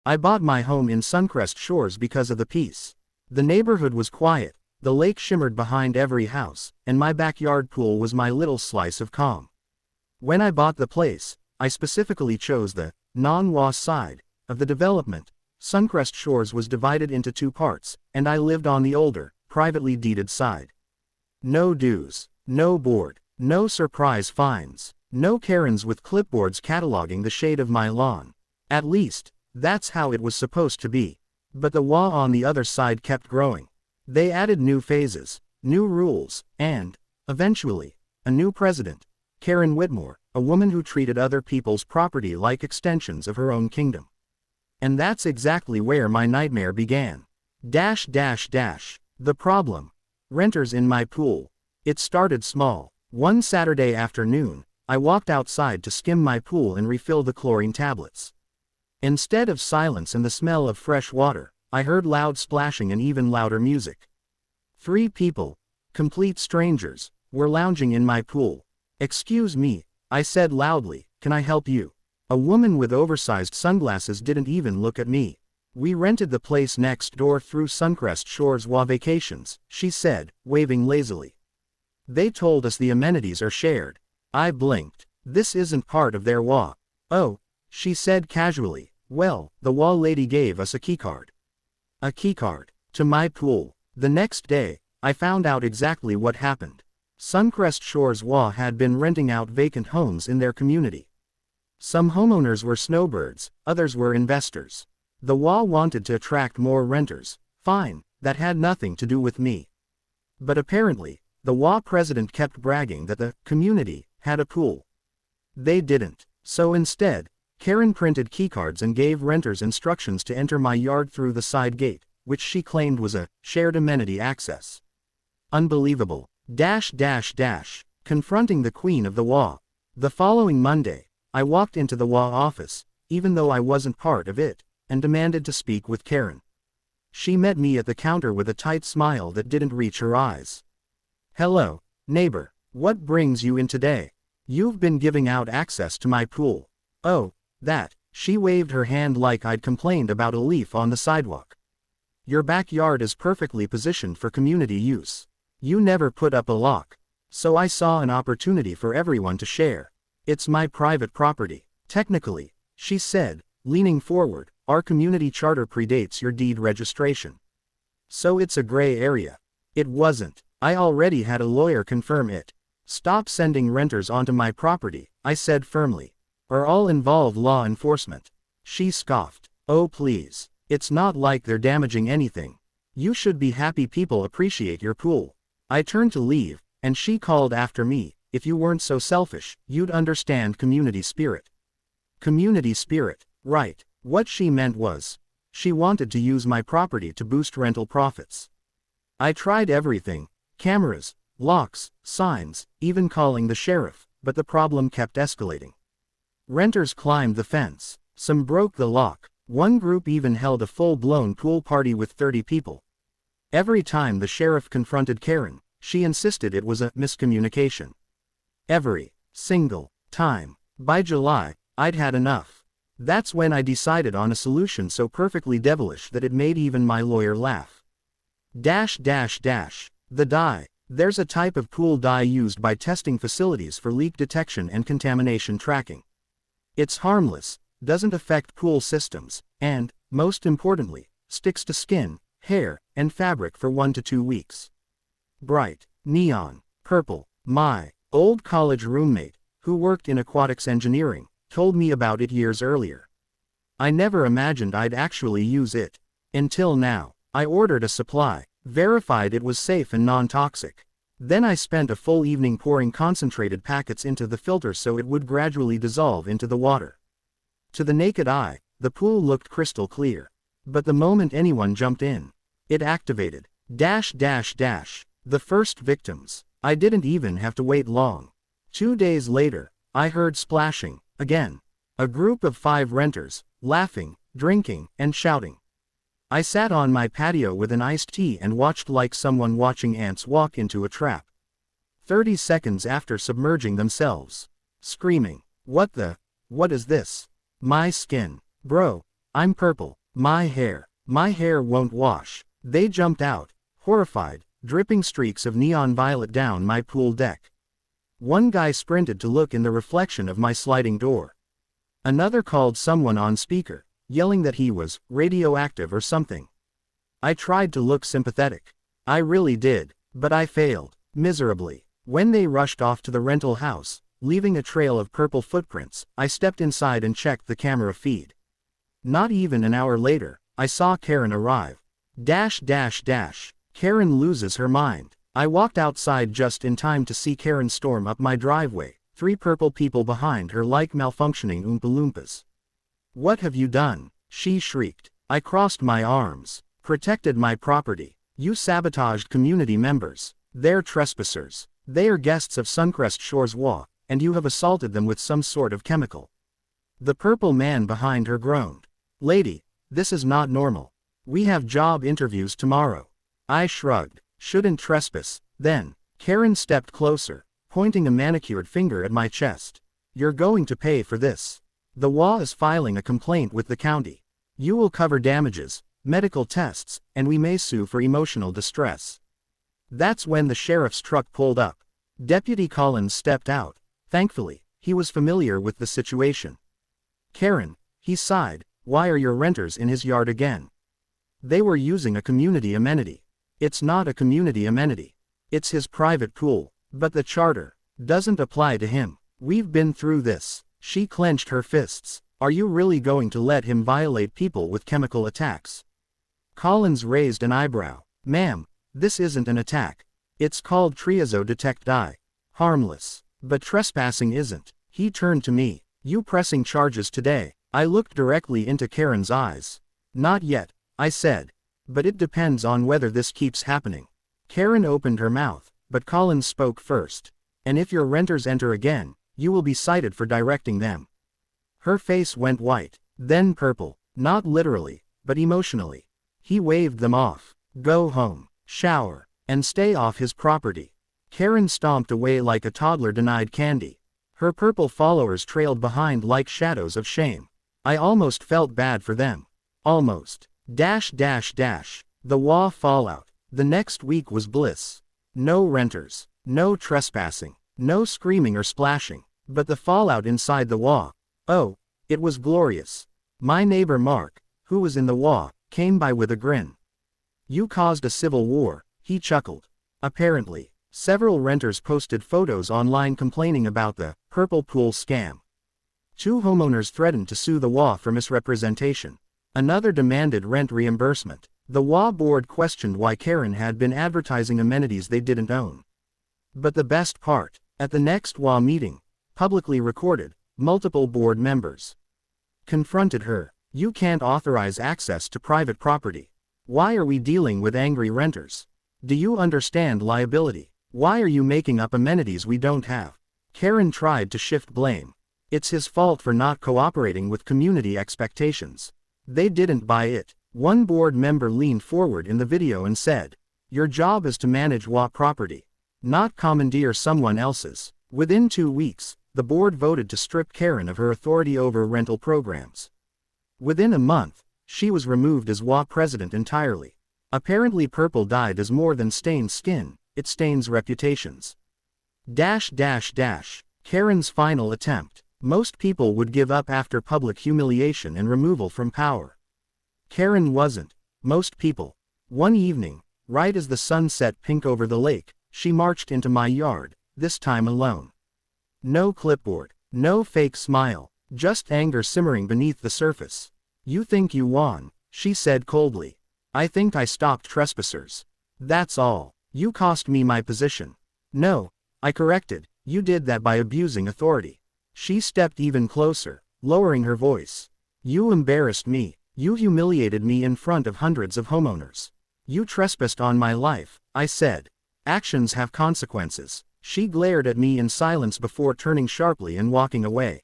I bought my home in Suncrest Shores because of the peace. The neighborhood was quiet, the lake shimmered behind every house, and my backyard pool was my little slice of calm. When I bought the place, I specifically chose the non-HOA side of the development. Suncrest Shores was divided into 2 parts, and I lived on the older, privately deeded side. No dues, no board, no surprise fines, no Karens with clipboards cataloging the shade of my lawn. At least, that's how it was supposed to be. But the HOA on the other side kept growing. They added new phases, new rules, and, eventually, a new president, Karen Whitmore, a woman who treated other people's property like extensions of her own kingdom. And that's exactly where my nightmare began. The problem. Renters in my pool. It started small. One Saturday afternoon, I walked outside to skim my pool and refill the chlorine tablets. Instead of silence and the smell of fresh water, I heard loud splashing and even louder music. 3 people, complete strangers, were lounging in my pool. "Excuse me," I said loudly, "can I help you?" A woman with oversized sunglasses didn't even look at me. "We rented the place next door through Suncrest Shores HOA Vacations," she said, waving lazily. "They told us the amenities are shared." I blinked. "This isn't part of their HOA." "Oh," she said casually, "well, the HOA lady gave us a keycard." A keycard to my pool. The next day, I found out exactly what happened. Suncrest Shores HOA had been renting out vacant homes in their community. Some homeowners were snowbirds, others were investors. The HOA wanted to attract more renters. Fine, that had nothing to do with me. But apparently, the HOA president kept bragging that the community had a pool. They didn't. So instead, Karen printed keycards and gave renters instructions to enter my yard through the side gate, which she claimed was a shared amenity access. Unbelievable. Confronting the queen of the HOA. The following Monday, I walked into the HOA office, even though I wasn't part of it, and demanded to speak with Karen. She met me at the counter with a tight smile that didn't reach her eyes. "Hello, neighbor. What brings you in today? You've been giving out access to my pool." "Oh, that." She waved her hand like I'd complained about a leaf on the sidewalk. "Your backyard is perfectly positioned for community use. You never put up a lock. So I saw an opportunity for everyone to share. It's my private property. Technically," she said, leaning forward, "our community charter predates your deed registration. So it's a gray area." It wasn't. I already had a lawyer confirm it. "Stop sending renters onto my property," I said firmly. "Or I'll involve law enforcement." She scoffed. "Oh please. It's not like they're damaging anything. You should be happy people appreciate your pool." I turned to leave, and she called after me, "If you weren't so selfish, you'd understand community spirit." Community spirit. Right. What she meant was, she wanted to use my property to boost rental profits. I tried everything: cameras, locks, signs, even calling the sheriff, but the problem kept escalating. Renters climbed the fence. Some broke the lock. One group even held a full-blown pool party with 30 people. Every time the sheriff confronted Karen, she insisted it was a miscommunication. Every single time. By July, I'd had enough. That's when I decided on a solution so perfectly devilish that it made even my lawyer laugh. The dye. There's a type of pool dye used by testing facilities for leak detection and contamination tracking. It's harmless, doesn't affect pool systems, and, most importantly, sticks to skin, hair, and fabric for 1 to 2 weeks. Bright, neon, purple. My old college roommate, who worked in aquatics engineering, told me about it years earlier. I never imagined I'd actually use it. Until now. I ordered a supply, verified it was safe and non-toxic. Then I spent a full evening pouring concentrated packets into the filter so it would gradually dissolve into the water. To the naked eye, the pool looked crystal clear. But the moment anyone jumped in, it activated. The first victims. I didn't even have to wait long. 2 days later, I heard splashing, again. A group of 5 renters, laughing, drinking, and shouting. I sat on my patio with an iced tea and watched like someone watching ants walk into a trap. 30 seconds after submerging themselves. Screaming. What is this? My skin. Bro. I'm purple. My hair won't wash. They jumped out, horrified, dripping streaks of neon violet down my pool deck. One guy sprinted to look in the reflection of my sliding door. Another called someone on speaker, yelling that he was radioactive or something. I tried to look sympathetic. I really did, but I failed, miserably. When they rushed off to the rental house, leaving a trail of purple footprints, I stepped inside and checked the camera feed. Not even an hour later, I saw Karen arrive. Karen loses her mind. I walked outside just in time to see Karen storm up my driveway, 3 purple people behind her like malfunctioning Oompa Loompas. What have you done? She shrieked. I crossed my arms. Protected my property. You sabotaged community members. They're trespassers. They are guests of Suncrest Shores HOA, and you have assaulted them with some sort of chemical. The purple man behind her groaned. Lady, this is not normal. We have job interviews tomorrow. I shrugged. Shouldn't trespass, then. Karen stepped closer, pointing a manicured finger at my chest. You're going to pay for this. The HOA is filing a complaint with the county. You will cover damages, medical tests, and we may sue for emotional distress. That's when the sheriff's truck pulled up. Deputy Collins stepped out. Thankfully, he was familiar with the situation. Karen, he sighed, why are your renters in his yard again? They were using a community amenity. It's not a community amenity. It's his private pool, but the charter doesn't apply to him. We've been through this. She clenched her fists. Are you really going to let him violate people with chemical attacks? Collins raised an eyebrow. Ma'am, this isn't an attack. It's called triazodetect-I. Harmless. But trespassing isn't. He turned to me. You pressing charges today? I looked directly into Karen's eyes. Not yet, I said. But it depends on whether this keeps happening. Karen opened her mouth, but Collins spoke first. And if your renters enter again, you will be cited for directing them. Her face went white, then purple, not literally, but emotionally. He waved them off. Go home, shower, and stay off his property. Karen stomped away like a toddler denied candy. Her purple followers trailed behind like shadows of shame. I almost felt bad for them. Almost. The HOA fallout. The next week was bliss. No renters. No trespassing. No screaming or splashing. But the fallout inside the HOA. Oh, it was glorious. My neighbor Mark, who was in the HOA, came by with a grin. You caused a civil war, he chuckled. Apparently, several renters posted photos online complaining about the purple pool scam. 2 homeowners threatened to sue the HOA for misrepresentation. Another demanded rent reimbursement. The HOA board questioned why Karen had been advertising amenities they didn't own. But the best part, at the next HOA meeting, publicly recorded, multiple board members confronted her. You can't authorize access to private property. Why are we dealing with angry renters? Do you understand liability? Why are you making up amenities we don't have? Karen tried to shift blame. It's his fault for not cooperating with community expectations. They didn't buy it. One board member leaned forward in the video and said, your job is to manage HOA property, not commandeer someone else's. Within 2 weeks, the board voted to strip Karen of her authority over rental programs. Within a month, she was removed as HOA president entirely. Apparently purple dye does more than stain skin, it stains reputations. Karen's final attempt. Most people would give up after public humiliation and removal from power. Karen wasn't. Most people. One evening, right as the sun set pink over the lake, she marched into my yard, this time alone. No clipboard, no fake smile, just anger simmering beneath the surface. You think you won, she said coldly. I think I stopped trespassers. That's all. You cost me my position. No, I corrected, you did that by abusing authority. She stepped even closer, lowering her voice. You embarrassed me. You humiliated me in front of hundreds of homeowners. You trespassed on my life, I said. Actions have consequences. She glared at me in silence before turning sharply and walking away.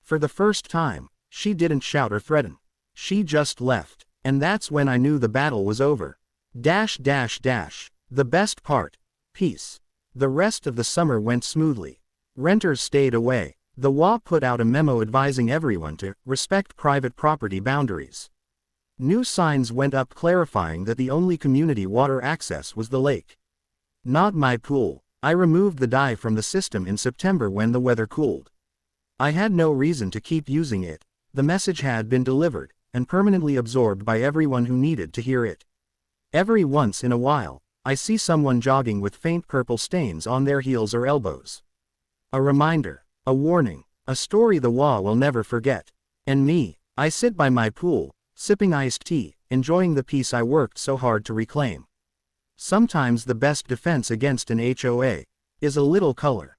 For the first time, she didn't shout or threaten. She just left, and that's when I knew the battle was over. The best part. Peace. The rest of the summer went smoothly. Renters stayed away. The HOA put out a memo advising everyone to respect private property boundaries. New signs went up clarifying that the only community water access was the lake. Not my pool. I removed the dye from the system in September when the weather cooled. I had no reason to keep using it. The message had been delivered, and permanently absorbed by everyone who needed to hear it. Every once in a while, I see someone jogging with faint purple stains on their heels or elbows. A reminder, a warning, a story the HOA will never forget. And me, I sit by my pool, sipping iced tea, enjoying the peace I worked so hard to reclaim. Sometimes the best defense against an HOA is a little color.